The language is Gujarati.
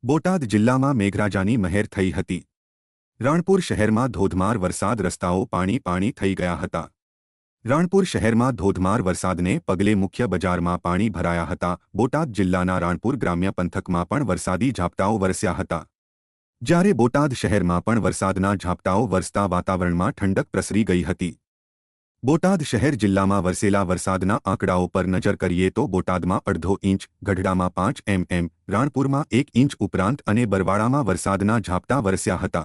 બોટાદ જિલ્લામાં મેઘરાજાની મહેર થઈ હતી। રાણપુર શહેરમાં ધોધમાર વરસાદ, રસ્તાઓ પાણી થઈ ગયા હતા। રાણપુર શહેરમાં ધોધમાર વરસાદને પગલે મુખ્ય બજારમાં પાણી ભરાયા હતા। બોટાદ જિલ્લાના રાણપુર ગ્રામ્ય પંથકમાં પણ વરસાદી ઝાપટાઓ વરસ્યા હતા। જ્યારે બોટાદ શહેરમાં પણ વરસાદના ઝાપટાઓ વરસતા વાતાવરણમાં ઠંડક પ્રસરી ગઈ હતી। બોટાદ શહેર જિલ્લામાં વરસેલા વરસાદના આંકડાઓ પર નજર કરીએ તો બોટાદમાં 1.5 ઇંચ, ગઢડામાં 5 mm, રાણપુરમાં 1 ઇંચ ઉપરાંત અને બરવાળામાં વરસાદના ઝાપટા વરસ્યા હતા।